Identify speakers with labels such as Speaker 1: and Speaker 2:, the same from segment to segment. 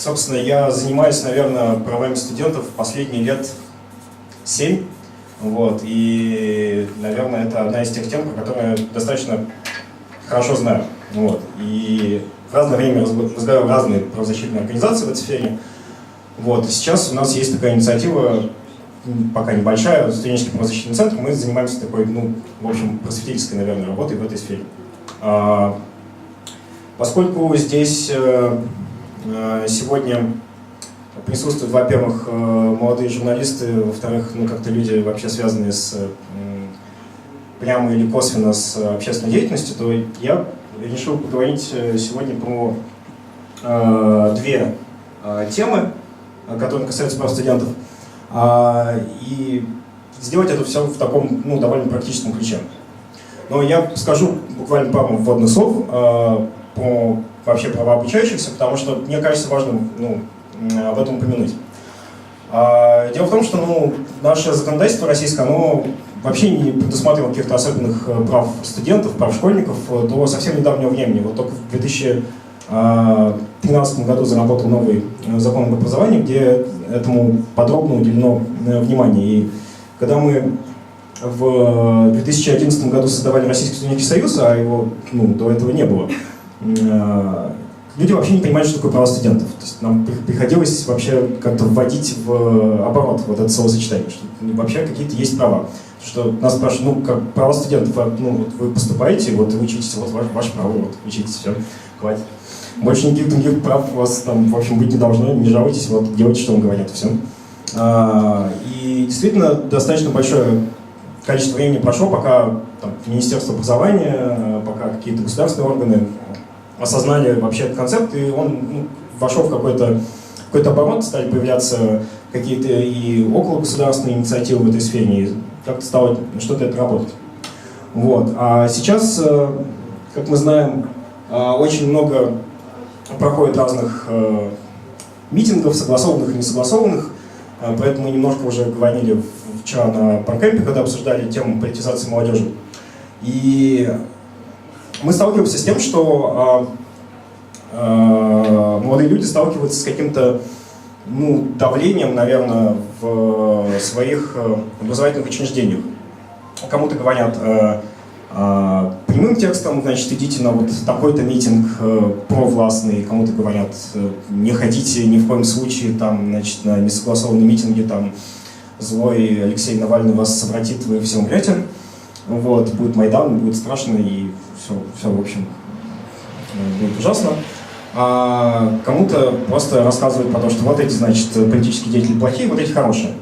Speaker 1: Собственно, я занимаюсь, наверное, правами студентов последние лет 7. Вот, и, наверное, это одна из тех тем, про которые я достаточно хорошо знаю. Вот, и в разное время возглавляю разные правозащитные организации в этой сфере. Вот, и сейчас у нас есть такая инициатива, пока небольшая, студенческий правозащитный центр. Мы занимаемся такой, в общем, просветительской, наверное, работой в этой сфере. Поскольку здесь сегодня присутствуют, во-первых, молодые журналисты, во-вторых, как-то люди вообще связанные прямо или косвенно с общественной деятельностью, то я решил поговорить сегодня про две темы, которые касаются прав студентов, и сделать это все в таком довольно практическом ключе. Но я скажу буквально пару вводных слов про вообще права обучающихся, потому что мне кажется важным об этом упомянуть. Дело в том, что наше законодательство российское, оно вообще не предусматривало каких-то особенных прав студентов, прав школьников до совсем недавнего времени. Вот только в 2013 году заработал новый закон об образовании, где этому подробно уделено внимание. И когда мы в 2011 году создавали Российский студенческий союз, а его до этого не было, люди вообще не понимают, что такое права студентов. То есть нам приходилось вообще как-то вводить в оборот вот это словосочетание, что вообще какие-то есть права. Что нас спрашивают, как права студентов, вот вы поступаете, вот и учитесь, вот ваше право, вот учитесь, все, хватит. Больше никаких других прав у вас там, в общем, быть не должно, не жалуйтесь, вот делайте, что вам говорят, все. И действительно достаточно большое количество времени прошло, пока Министерство образования, пока какие-то государственные органы осознали вообще этот концепт, и он вошел в какой-то оборот, стали появляться какие-то и окологосударственные инициативы в этой сфере, и как-то стало что-то это работать. Вот. А сейчас, как мы знаем, очень много проходит разных митингов, согласованных и несогласованных, поэтому мы немножко уже говорили вчера на Баркэмпе, когда обсуждали тему политизации молодежи. И мы сталкиваемся с тем, что молодые люди сталкиваются с каким-то давлением, наверное, в своих образовательных учреждениях. Кому-то говорят прямым текстом, значит, идите на вот такой-то митинг провластный, кому-то говорят, не ходите ни в коем случае значит, на несогласованные митинги, злой Алексей Навальный вас совратит, вы все умрете. Вот, будет Майдан, будет страшно, и все, в общем, будет ужасно. А кому-то просто рассказывают про то, что вот эти, значит, политические деятели плохие, вот эти хорошие.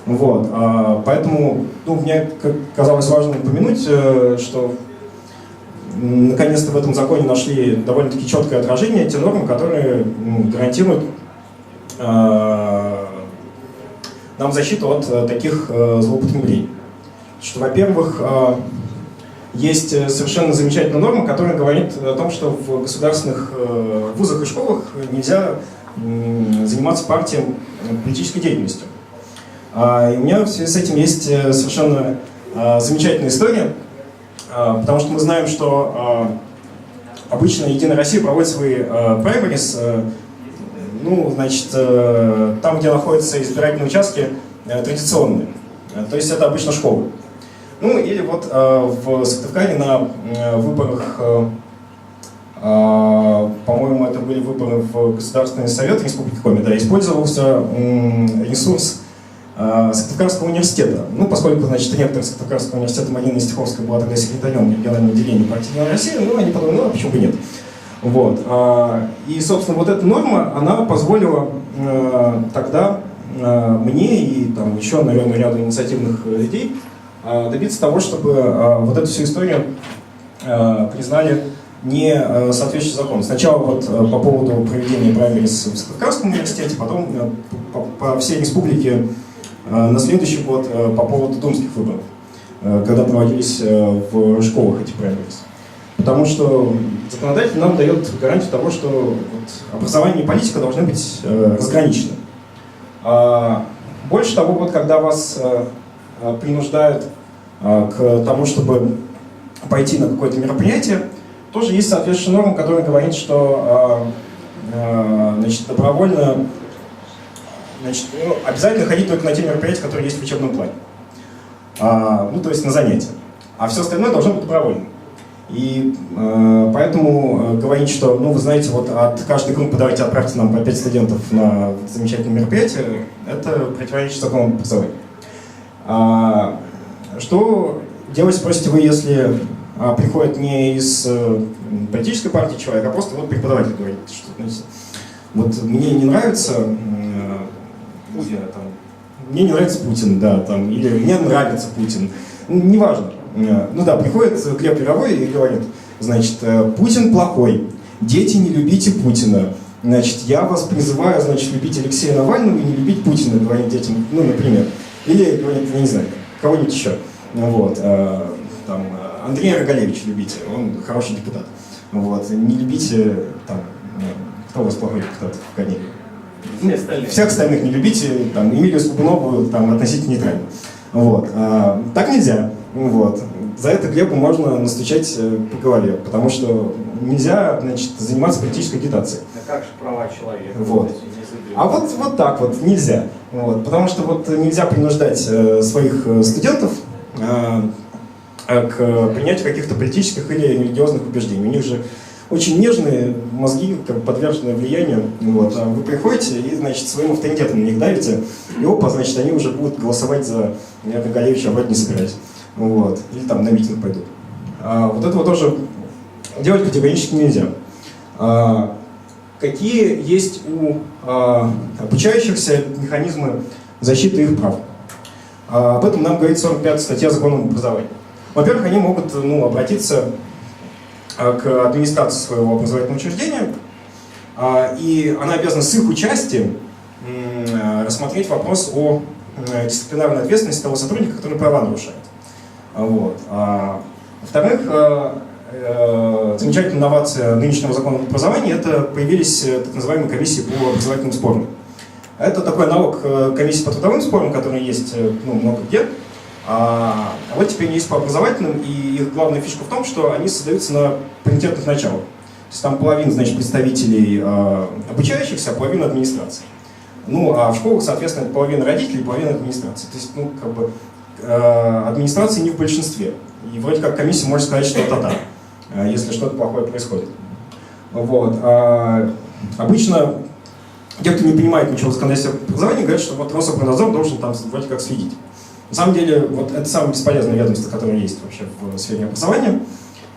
Speaker 1: Вот, поэтому, мне казалось важным упомянуть, что наконец-то в этом законе нашли довольно-таки четкое отражение те нормы, которые гарантируют нам защиту от таких злоупотреблений. Что, во-первых, есть совершенно замечательная норма, которая говорит о том, что в государственных вузах и школах нельзя заниматься партией политической деятельностью. И у меня в связи с этим есть совершенно замечательная история, потому что мы знаем, что обычно Единая Россия проводит свои праймерис, значит, там, где находятся избирательные участки традиционные, то есть это обычно школы. Или вот в Сыктывкаре на выборах, по-моему, это были выборы в Государственный совет Республики Коми, использовался ресурс Сыктывкарского университета. Поскольку, значит, ректор Сыктывкарского университета Марина Стиховская была тогда секретарем регионального отделения партии «Единая Россия», они подумали, а почему бы нет. Вот. И, собственно, вот эта норма, она позволила тогда мне и еще, наверное, ряду инициативных людей добиться того, чтобы вот эту всю историю признали не соответствующей закону. Сначала вот по поводу проведения праймерис в Сыктывкарском университете, потом по всей республике на следующий год по поводу думских выборов, когда проводились в школах эти праймерис. Потому что законодатель нам дает гарантию того, что образование и политика должны быть разграничены. Больше того, когда вас принуждают к тому, чтобы пойти на какое-то мероприятие, тоже есть соответствующая норма, которая говорит, что значит, добровольно, значит, обязательно ходить только на те мероприятия, которые есть в учебном плане. Ну, то есть на занятия. А все остальное должно быть добровольным. И поэтому говорить, что, ну, вы знаете, вот от каждой группы давайте отправьте нам по 5 студентов на замечательное мероприятие, это противоречит закону образования. Что делать, спросите вы, если приходит не из политической партии человек, а просто вот преподаватель говорит, что, знаете, вот мне не нравится мне не нравится Путин, да, там, или мне нравится Путин, неважно. Ну да, приходит Глеб Яровой и говорит, значит, Путин плохой, дети, не любите Путина, значит, я вас призываю, значит, любить Алексея Навального и не любить Путина, говорит детям, ну, например. Или, говорит, я не знаю, кого-нибудь еще. Вот, там, Андрея Рогалевича любите, он хороший депутат. Вот, не любите, там, кто у вас плохой депутат в Канеле? Всех остальных не любите, там, Эмилию Слабунову там, относительно нейтрально. Вот. Так нельзя. Вот. За это Глебу можно настучать по голове, потому что нельзя, значит, заниматься политической агитацией.
Speaker 2: А как же права человека?
Speaker 1: Вот. А вот так вот нельзя. Вот. Потому что вот нельзя принуждать своих студентов к принятию каких-то политических или религиозных убеждений. У них же очень нежные мозги, как бы подвержены влиянию. Вот. А вы приходите и, значит, своим авторитетом на них давите, и опа, значит, они уже будут голосовать за Рогалевича, а вроде не собирались. Вот. Или там на митинг пойдут. Вот этого тоже делать категорически нельзя. Какие есть у обучающихся механизмы защиты их прав? Об этом нам говорит 45-я статья Закона об образовании. Во-первых, они могут обратиться к администрации своего образовательного учреждения, и она обязана с их участием рассмотреть вопрос о дисциплинарной ответственности того сотрудника, который права нарушает. Вот. Во-вторых, замечательная инновация нынешнего закона об образовании — это появились так называемые комиссии по образовательным спорам. Это такой аналог комиссии по трудовым спорам, которые есть много где. А вот теперь есть по образовательным, и их главная фишка в том, что они создаются на паритетных началах. То есть там половина, значит, представителей обучающихся, а половина администрации. Ну, а в школах, соответственно, половина родителей, половина администрации. То есть, ну, как бы, администрации не в большинстве. И вроде как комиссия может сказать, что это да, если что-то плохое происходит. Вот. Обычно те, кто не понимает ничего в законодательстве образования, говорят, что вот Рособорнадзор должен там вроде как следить. На самом деле, вот это самое бесполезное ведомство, которое есть вообще в сфере образования.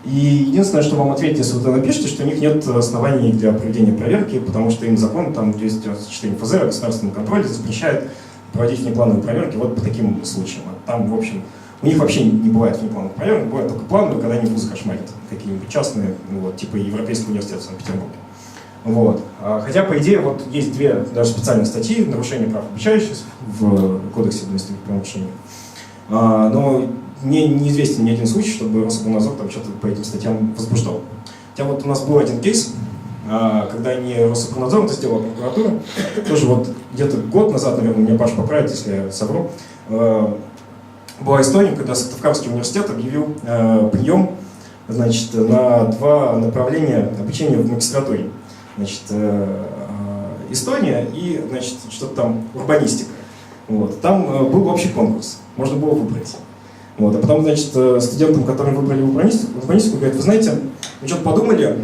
Speaker 1: И единственное, что вам ответить, если вы это напишете, что у них нет оснований для проведения проверки, потому что им закон, там 294 ФЗ о государственном контроле запрещает проводить внеплановые проверки вот по таким случаям. Там, в общем, у них вообще не бывает внеплановых проверок, бывает только плановые, когда они вузы кошмарят, какие-нибудь частные, вот, типа Европейского университета в Санкт-Петербурге. Вот. Хотя, по идее, вот есть две даже специальные статьи нарушения прав обучающихся в Кодексе административных правонарушений. Но мне неизвестен ни один случай, чтобы Рособорнадзор там что-то по этим статьям возбуждал. Хотя вот у нас был один кейс, когда не Рособорнадзор это сделала, а прокуратура. Тоже вот где-то год назад, наверное, меня Паша поправит, если я совру. Была история, когда Сыктывкарский университет объявил прием, значит, на 2 направления обучения в магистратуре. Значит, Эстония и, значит, что-то там урбанистика. Вот. Там был общий конкурс, можно было выбрать. Вот. А потом, значит, студентам, которые выбрали урбанистику, говорят, вы знаете, мы что-то подумали,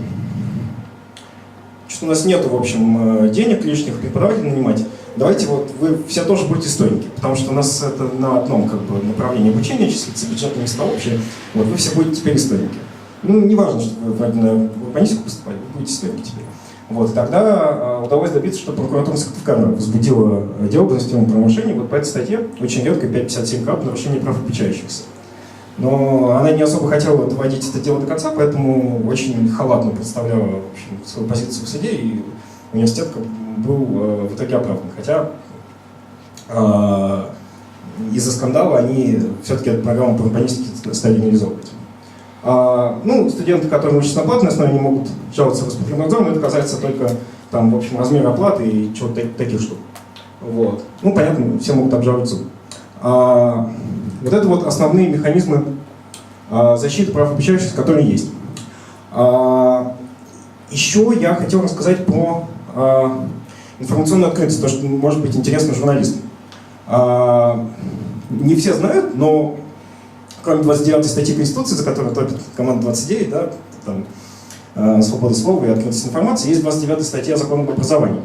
Speaker 1: что у нас нету, в общем, денег лишних преподавателей нанимать. Давайте вот вы все тоже будете историки, потому что у нас это на одном как бы направлении обучения числится, бюджетные места общие. Вот, вы все будете теперь историки. Ну, не важно, что вы на урбанистику поступали, вы будете историки теперь. Вот, тогда удалось добиться, что прокуратура Сыктывкара возбудила дело по административному правонарушению вот по этой статье, очень редкой, 557 КАП, нарушение прав обучающихся. Но она не особо хотела доводить это дело до конца, поэтому очень халатно представляла, в общем, свою позицию в суде, и университет был в итоге оправдан. Хотя из-за скандала они все-таки эту программу по урбанистике стали реализовывать. Ну, студенты, которые учатся на платной основе, не могут жаловаться в Роспотребнадзор, но это касается только там, в общем, размера оплаты и чего-то таких штук. Вот. Ну, понятно, все могут обжаловать суд. Вот это вот основные механизмы защиты прав обучающихся, которые есть. Еще я хотел рассказать про информационную открытость, то, что может быть интересно журналистам. Не все знают, но кроме 29 статьи Конституции, за которую топит команда 29, да, там, свобода слова и открытость информации, есть 29 статья закона об образовании.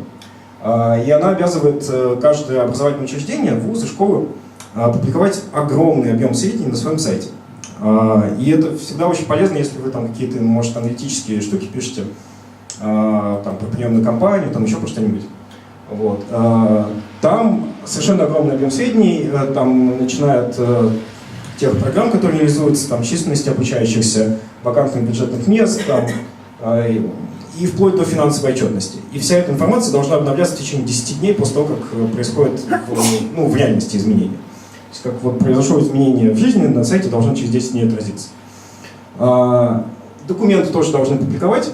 Speaker 1: И она обязывает каждое образовательное учреждение, вуз и школу публиковать огромный объем сведений на своем сайте. И это всегда очень полезно, если вы там какие-то, может, аналитические штуки пишете, там, про определенную компанию, там еще про что-нибудь. Вот. Там совершенно огромный объем сведений, там, начиная от тех программ, которые реализуются, там, численности обучающихся, вакантных бюджетных мест, там, и вплоть до финансовой отчетности. И вся эта информация должна обновляться в течение 10 дней после того, как происходит в реальности изменения. То есть, как вот произошло изменение в жизни, на сайте должно через 10 дней отразиться. Документы тоже должны публиковать.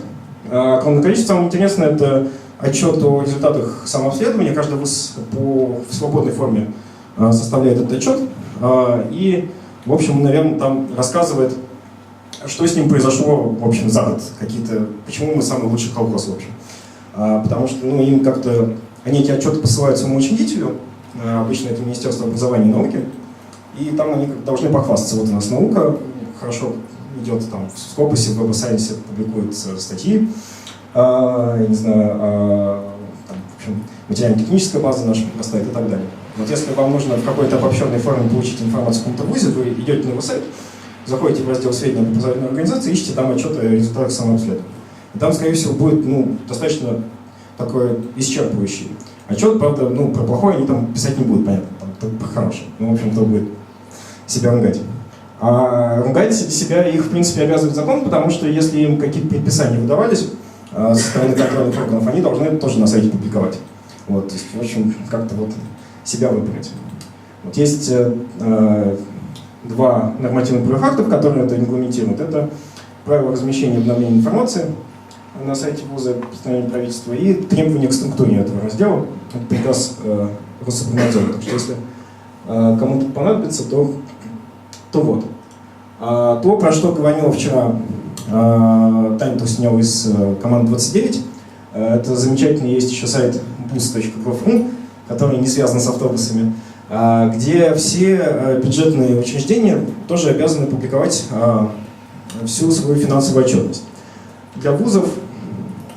Speaker 1: Огромное количество. Самое интересное — это отчет о результатах самообследования. Каждый вуз в свободной форме составляет этот отчет. И, в общем, наверное, там рассказывает, что с ним произошло, в общем, за год. Почему мы самый лучший колхоз, в общем. Потому что, им как-то, они эти отчеты посылают своему учредителю, обычно это Министерство образования и науки, и там они должны похвастаться. Вот у нас наука хорошо идет, там, в Скопусе, в Web of Science публикуются статьи, не знаю, там, в общем, материально-техническая база наша растает и так далее. Вот если вам нужно в какой-то обобщенной форме получить информацию в каком-то вузе, вы идете на его сайт, заходите в раздел «Сведения об образовательной организации», ищите там отчеты о результатах самообследования. И там, скорее всего, будет достаточно такой исчерпывающий отчет. Правда, про плохое они там писать не будут, понятно, там только про хорошее. В общем, кто будет себя ругать. А ругать себя их, в принципе, обязывает закон, потому что если им какие-то предписания выдавались со стороны контрольных органов, они должны это тоже на сайте публиковать. Вот, то есть, в общем, как-то вот себя выпрямить. Вот есть два нормативных актов, которые это регламентируют. Это правила размещения и обновления информации на сайте вуза, постановление правительства, и требования к структуре этого раздела. Это приказ Рособорнадзора. Так что если кому-то понадобится, то вот. То, про что говорила вчера Таня Турсинева из команды 29, это замечательный, есть еще сайт boost.gov.ru, который не связан с автобусами, где все бюджетные учреждения тоже обязаны публиковать всю свою финансовую отчетность. Для вузов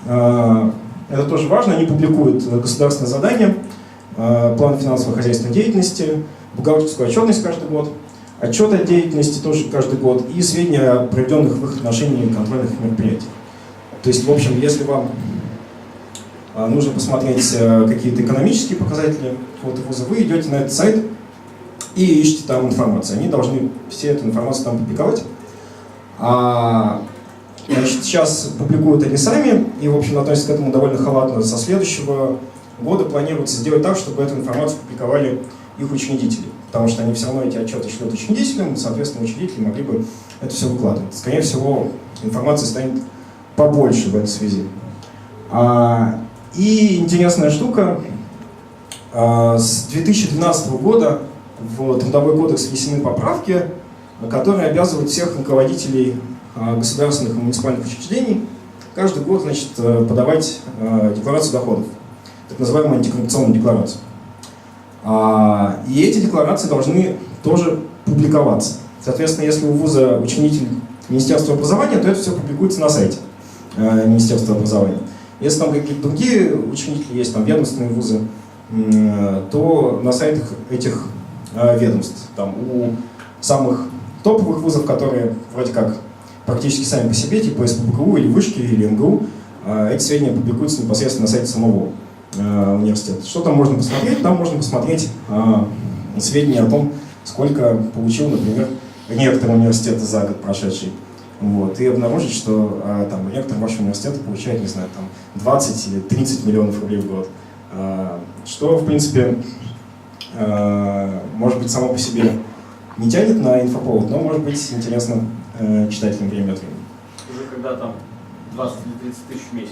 Speaker 1: это тоже важно, они публикуют государственные задания, план финансово-хозяйственной деятельности, бухгалтерскую отчетность каждый год, отчет о деятельности тоже каждый год и сведения о проведенных в их отношении контрольных мероприятиях. То есть, в общем, если вам нужно посмотреть какие-то экономические показатели вуза, вы идете на этот сайт и ищете там информацию. Они должны все эту информацию там публиковать. Значит, сейчас публикуют они сами, и, в общем, относятся к этому довольно халатно. Со следующего года планируется сделать так, чтобы эту информацию публиковали их учредители. Потому что они все равно эти отчеты шлют учредителям, и, соответственно, учредители могли бы это все выкладывать. Скорее всего, информации станет побольше в этой связи. И интересная штука, с 2012 года в Трудовой кодекс внесены поправки, которые обязывают всех руководителей государственных и муниципальных учреждений каждый год, значит, подавать декларацию доходов, так называемую антикоррупционную декларацию. И эти декларации должны тоже публиковаться. Соответственно, если у вуза учредитель Министерства образования, то это все публикуется на сайте Министерства образования. Если там какие-то другие учредители есть, там ведомственные вузы, то на сайтах этих ведомств, там у самых топовых вузов, которые вроде как практически сами по себе, типа СПбГУ или Вышки или МГУ, эти сведения публикуются непосредственно на сайте самого университета. Что там можно посмотреть? Там можно посмотреть сведения о том, сколько получил, например, ректор университета за год прошедший. Вот, и обнаружить, что там ректор вашего университета получает, не знаю, там 20 или 30 миллионов рублей в год. Что, в принципе, может быть, само по себе не тянет на инфоповод, но может быть интересно читателям время от времени.
Speaker 2: Уже когда там 20 или 30 тысяч в месяц.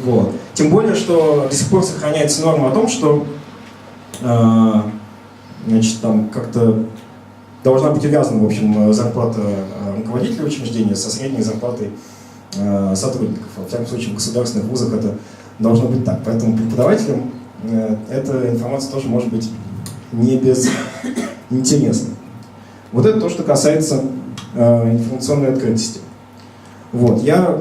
Speaker 1: Вот. Тем более, что до сих пор сохраняется норма о том, что значит, там как-то должна быть увязана, в общем, зарплата руководителя учреждения со средней зарплатой сотрудников. Во всяком случае, в государственных вузах это должно быть так. Поэтому преподавателям эта информация тоже может быть не безинтересна. Вот это то, что касается информационной открытости. Вот. Я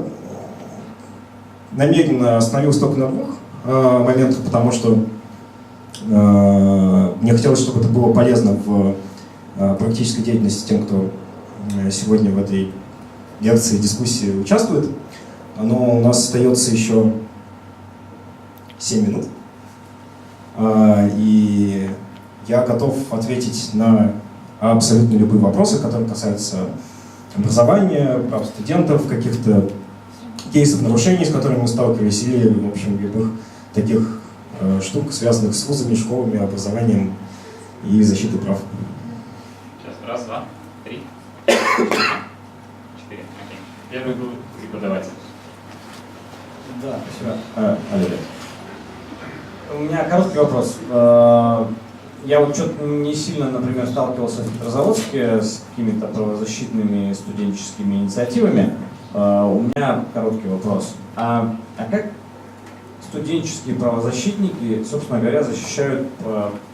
Speaker 1: намеренно остановился только на двух моментах, потому что мне хотелось, чтобы это было полезно в практической деятельности тем, кто сегодня в этой лекции, дискуссии участвует. Но у нас остается еще 7 минут. И я готов ответить на абсолютно любые вопросы, которые касаются образования, прав студентов, каких-то кейсов нарушений, с которыми мы сталкивались, или, в общем, любых таких штук, связанных с вузами, школами, образованием и защитой прав.
Speaker 3: Сейчас, раз, два, три, четыре. Окей. Первый был преподаватель.
Speaker 4: Да, спасибо.
Speaker 1: Олег.
Speaker 4: У меня короткий вопрос. Я вот что-то не сильно, например, сталкивался в Петрозаводске с какими-то правозащитными студенческими инициативами. У меня короткий вопрос. А как студенческие правозащитники, собственно говоря, защищают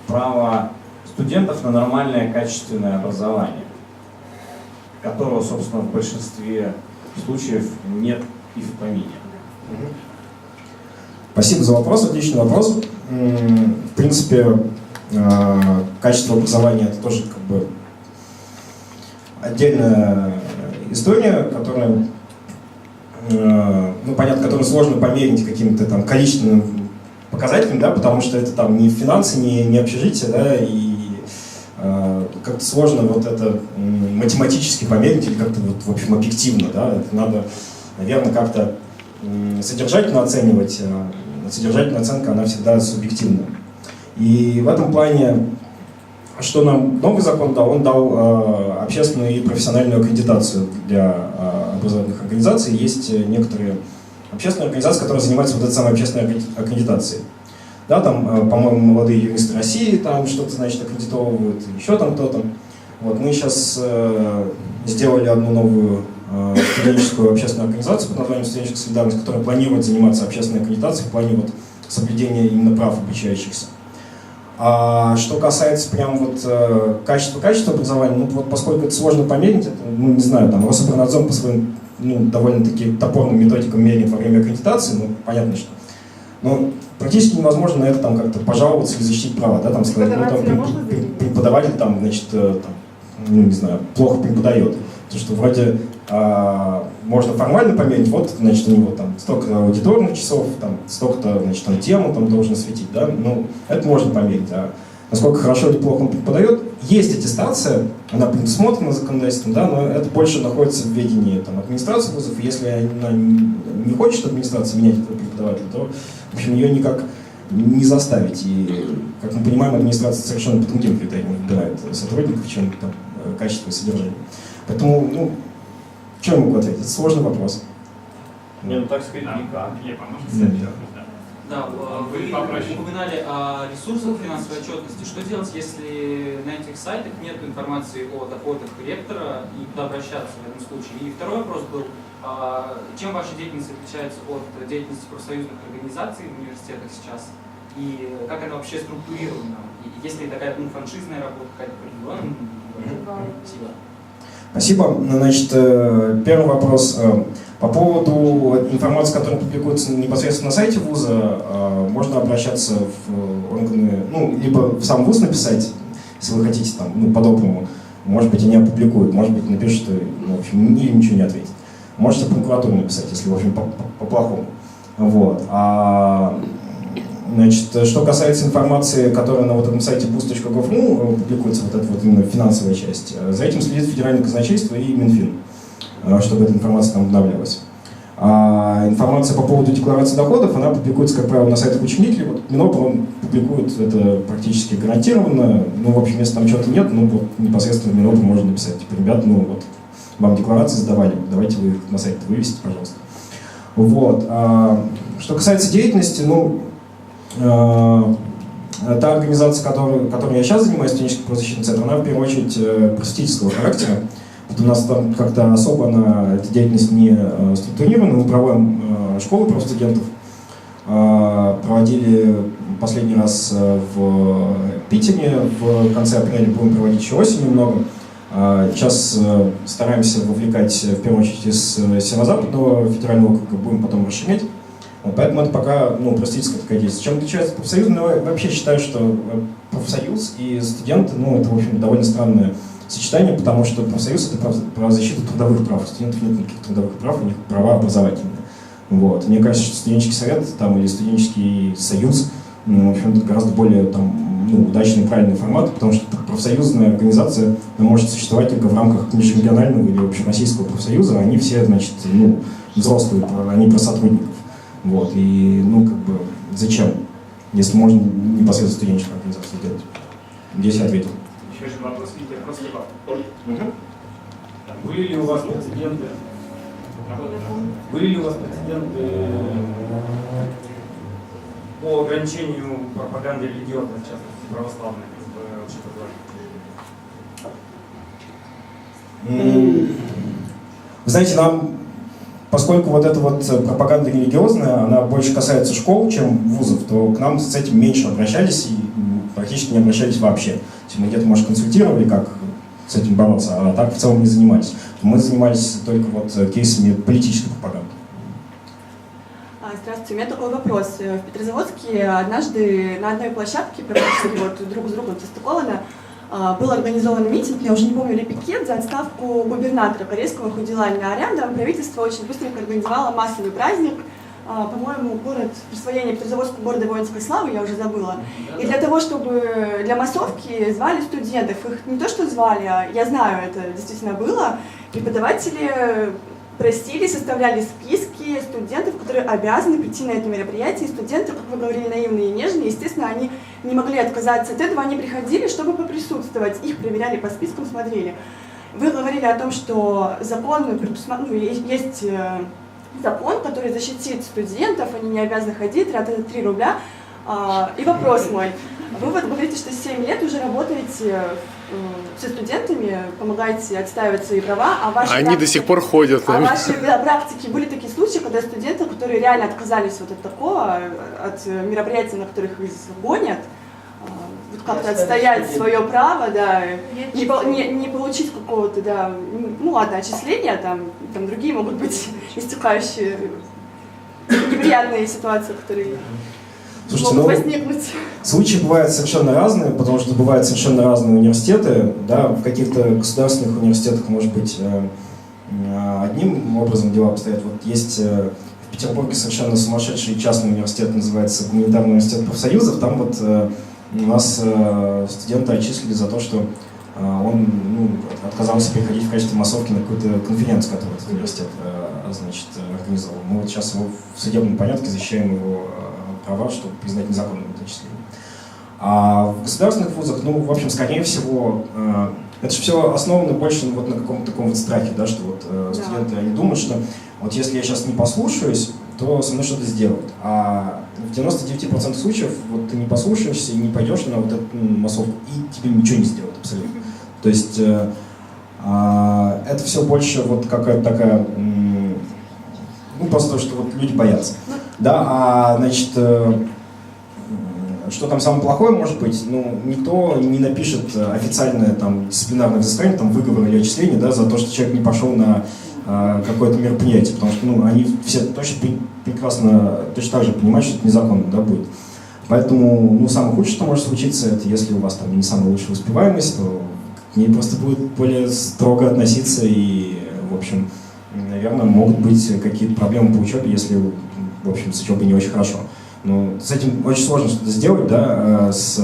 Speaker 4: право студентов на нормальное качественное образование, которого, собственно, в большинстве случаев нет и в помине?
Speaker 1: Спасибо за вопрос, отличный вопрос. В принципе, качество образования — это тоже как бы отдельная история, которая, ну, понятно, которую сложно померить какими-то там количественными показателями, да, потому что это там не финансы, не общежитие, да, и как-то сложно вот это математически померить или как-то вот, в общем, объективно, да, это надо, наверное, как-то содержательно оценивать. Содержательная оценка, она всегда субъективна. И в этом плане, что нам новый закон дал? Он дал общественную и профессиональную аккредитацию для образовательных организаций. Есть некоторые общественные организации, которые занимаются вот этой самой общественной аккредитацией. Да, там, по-моему, молодые юристы России там что-то, значит, аккредитовывают, еще там кто-то. Вот, мы сейчас сделали одну новую студенческую общественную организацию под названием «Студенческая солидарность», которая планирует заниматься общественной аккредитацией в плане вот соблюдения именно прав обучающихся. А что касается прям вот качества образования, ну вот поскольку это сложно померить, это, ну не знаю, там Рособорнадзор по своим довольно-таки топорным методикам меряет во время аккредитации, ну понятно, что. Но практически невозможно на это там как-то пожаловаться или защитить права, да, там сказать, ну там преподаватель там, значит, там, ну не знаю, плохо преподает. Потому что вроде можно формально померить, вот, значит, у него там столько аудиторных часов, там столько-то, значит, он тему там должен осветить, да, ну, это можно померить, а насколько хорошо или плохо он преподает. Есть аттестация, она предусмотрена законодательством, да, но это больше находится в ведении там администрации вузов, и если она не хочет администрация менять этого преподавателя, то, в общем, ее никак не заставить, и, как мы понимаем, администрация совершенно по другим критериям выбирает сотрудников, чем там качество и содержание. Поэтому, ну, что я могу ответить? Это сложный вопрос.
Speaker 2: Не, ну так сказать, никак.
Speaker 5: Да, вы упоминали о ресурсах финансовой отчетности. Что делать, если на этих сайтах нет информации о доходах ректора и куда обращаться в этом случае? И второй вопрос был, чем ваша деятельность отличается от деятельности профсоюзных организаций в университетах сейчас? И как она вообще структурирована? И есть ли такая франшизная работа, какая-то определенная? Спасибо.
Speaker 1: Спасибо. Значит, первый вопрос. По поводу информации, которая публикуется непосредственно на сайте вуза, можно обращаться в органы, ну, либо в сам вуз написать, если вы хотите, там, ну, по-доброму. Может быть, они опубликуют, может быть, напишут, что, ну, в общем, или ничего не ответит. Можете в прокуратуру написать, если, в общем, по-плохому. Вот. Значит, что касается информации, которая на вот этом сайте boost.gov.ru публикуется, вот эта вот именно финансовая часть, за этим следит Федеральное казначейство и Минфин, чтобы эта информация там обновлялась. А информация по поводу декларации доходов, она публикуется, как правило, на сайтах учредителей. Вот Минопр, он публикует это практически гарантированно. Ну, в общем, если там чего-то нет, ну, вот непосредственно в Минопр можно написать, типа, ребят, ну, вот, вам декларации сдавали, давайте вы их на сайт вывесите, пожалуйста. Вот. Что касается деятельности, ну, та организация, которой я сейчас занимаюсь, Студенческий правозащитный центр, она в первую очередь просветительского характера. Вот у нас там как-то особо эта деятельность не структурирована. Мы проводим школы профстудентов. Проводили последний раз в Питере, в конце апреля, будем проводить еще осенью много. Сейчас стараемся вовлекать в первую очередь из Северо-Западного федерального округа, будем потом расширять. Вот, поэтому это пока простительская такая деятельность. Чем отличается профсоюз? Ну, я вообще считаю, что профсоюз и студенты, это, в общем, довольно странное сочетание, потому что профсоюз — это про защиту трудовых прав. У студентов нет никаких трудовых прав, у них права образовательные. Вот. Мне кажется, что студенческий совет или студенческий союз, в общем, это гораздо более удачный и правильный формат, потому что профсоюзная организация может существовать только в рамках межрегионального или общероссийского профсоюза, они все, значит, взрослые, они про сотрудников. Вот. И, зачем, если можно непосредственно студенческую организацию делать? Здесь я ответил.
Speaker 3: Еще один вопрос, Витя, просто
Speaker 2: Были ли у вас прецеденты? Были ли у вас прецеденты по ограничению пропаганды религиозной, в частности, православной,
Speaker 1: Вы знаете, поскольку вот эта пропаганда религиозная, она больше касается школ, чем вузов, то к нам с этим меньше обращались и практически не обращались вообще. То есть мы где-то, может, консультировали, как с этим бороться, а так в целом не занимались. Мы занимались только кейсами политической пропаганды.
Speaker 6: Здравствуйте, у меня такой вопрос. В Петрозаводске однажды на одной площадке, практически друг с другом состыковано, был организован митинг, я уже не помню, или пикет за отставку губернатора Карельского Худиланина. А рядом правительство очень быстренько организовало массовый праздник, по-моему, присвоение Петрозаводскому города воинской славы, я уже забыла. И для того, чтобы для массовки звали студентов, их не то что звали, а я знаю, это действительно было, преподаватели простили, составляли списки студентов, которые обязаны прийти на это мероприятие. И студенты, как вы говорили, наивные и нежные, естественно, они не могли отказаться от этого, они приходили, чтобы поприсутствовать, их проверяли по спискам, смотрели. Вы говорили о том, что закон, есть закон, который защитит студентов, они не обязаны ходить, тратить 3 рубля. И вопрос мой. Вы говорите, что 7 лет уже работаете со студентами, помогаете отстаивать свои права, а ваши
Speaker 7: они до сих пор ходят.
Speaker 6: А в вашей практике были такие случаи, когда студенты, которые реально отказались от такого, от мероприятий, на которых их гонят, как-то отстоять свое право, да, не получить какого-то, да, отчисления, там другие могут быть истекающие неприятные ситуации, которые могут возникнуть.
Speaker 1: Случаи бывают совершенно разные, потому что бывают совершенно разные университеты. Да, в каких-то государственных университетах, может быть, одним образом дела обстоят. Вот есть в Петербурге совершенно сумасшедший частный университет, называется Гуманитарный университет профсоюзов. Там у нас студента отчислили за то, что он отказался приходить в качестве массовки на какую-то конференцию, которую этот университет организовал. Мы сейчас его в судебном порядке защищаем его права, чтобы признать незаконным это отчисление. А в государственных вузах, в общем, скорее всего, это же все основано больше на каком-то таком страхе, да, что студенты, они думают, что если я сейчас не послушаюсь, то со мной что-то сделают. А в 99% случаев ты не послушаешься и не пойдешь на эту массовку, и тебе ничего не сделают абсолютно. То есть это все больше какая-то такая, просто то, что люди боятся. Да, значит, что там самое плохое может быть? Никто не напишет официальное дисциплинарное взыскание, выговор или отчисление, да, за то, что человек не пошел на какое-то мероприятие, потому что они все прекрасно, точно так же понимают, что это незаконно, да, будет. Поэтому, самое худшее, что может случиться, это если у вас не самая лучшая успеваемость, то к ней просто будет более строго относиться и, в общем, наверное, могут быть какие-то проблемы по учебе, если, в общем, с учебой не очень хорошо. Но с этим очень сложно что-то сделать, да, с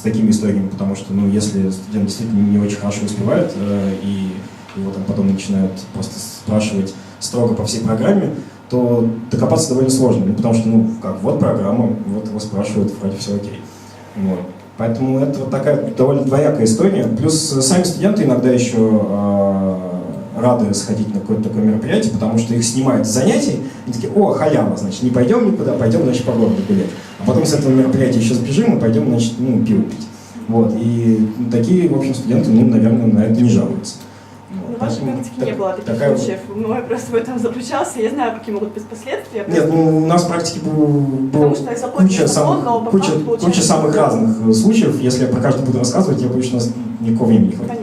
Speaker 1: такими историями, потому что, если студент действительно не очень хорошо успевает, и его потом начинают просто спрашивать строго по всей программе, то докопаться довольно сложно, потому что, вот программа, его спрашивают, вроде все окей. Вот. Поэтому это такая довольно двоякая история. Плюс сами студенты иногда еще рады сходить на какое-то такое мероприятие, потому что их снимают с занятий, и такие: о, халява, значит, не пойдем никуда, пойдем, значит, по городу гулять. А потом с этого мероприятия еще сбежим и пойдем, значит, пиво пить. Вот. И такие, в общем, студенты, наверное, на это не жалуются.
Speaker 6: в вашей
Speaker 1: Поэтому
Speaker 6: практике не было таких
Speaker 1: такая вот-
Speaker 6: случаев. Мой просто в этом заключался. Я знаю, какие могут быть последствия.
Speaker 1: Нет, ну у нас в практике было
Speaker 6: Потому что закон
Speaker 1: куча,
Speaker 6: не закон, но по факту
Speaker 1: куча
Speaker 6: получается-
Speaker 1: самых разных случаев. Если я про каждый буду рассказывать, я боюсь, что у нас никакого времени не хватит.